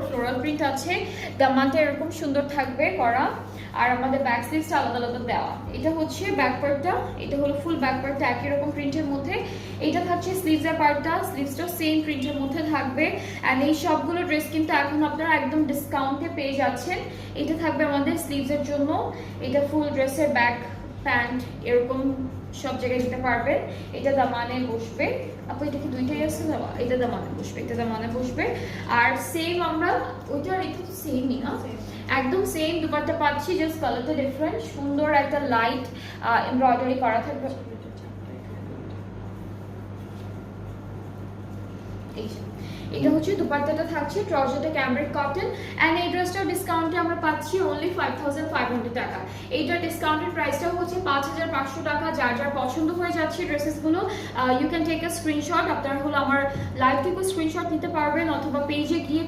Floral print আছে, দামানটা এরকম সুন্দর থাকবে করা, আর আমাদের ব্যাক স্লিভসটা আলাদা আলাদা দেওয়া। এটা হচ্ছে ব্যাক পার্টটা, এটা হলো ফুল ব্যাক পার্টটা একই রকম প্রিন্টের মধ্যে। এটা থাকছে স্লিভসের পার্টটা, স্লিভসটাও সেম প্রিন্টের মধ্যে থাকবে। অ্যান্ড এই সবগুলো ড্রেস কিন্তু এখন আপনারা একদম ডিসকাউন্টে পেয়ে যাচ্ছেন। এটা থাকবে আমাদের স্লিভসের জন্য, এটা ফুল ড্রেসের ব্যাক প্যান্ট এরকম সব জায়গায় দিতে পারবেন। এটা দামানে বসবে, আপু এটা কি দুইটাই আছে দেওয়া? এটা দামানে বসবে, এটা দামানে বসবে। আর সেম আমরা ওইটার এটা তো সেমই না, একদম সেম দুপাট্টা পাচ্ছি, জাস্ট কালারটা ডিফারেন্ট। সুন্দর একটা লাইট এমব্রয়ডারি করা থাকবে। এটা হচ্ছে দুপাট্টাটা থাকছে, ট্রাউজারটা ক্যামব্রিক কটন। অ্যান্ড এই ড্রেসটার ডিসকাউন্টে আমরা পাচ্ছি অনলি 5500 টাকা। এইটার ডিসকাউন্টের প্রাইসটা হচ্ছে 5500 টাকা। যার যার পছন্দ হয়ে যাচ্ছে ড্রেসেসগুলো, you can take a screenshot. আপনারা হলো আমার লাইভ থেকে স্ক্রিনশট নিতে পারবেন, অথবা পেজে গিয়ে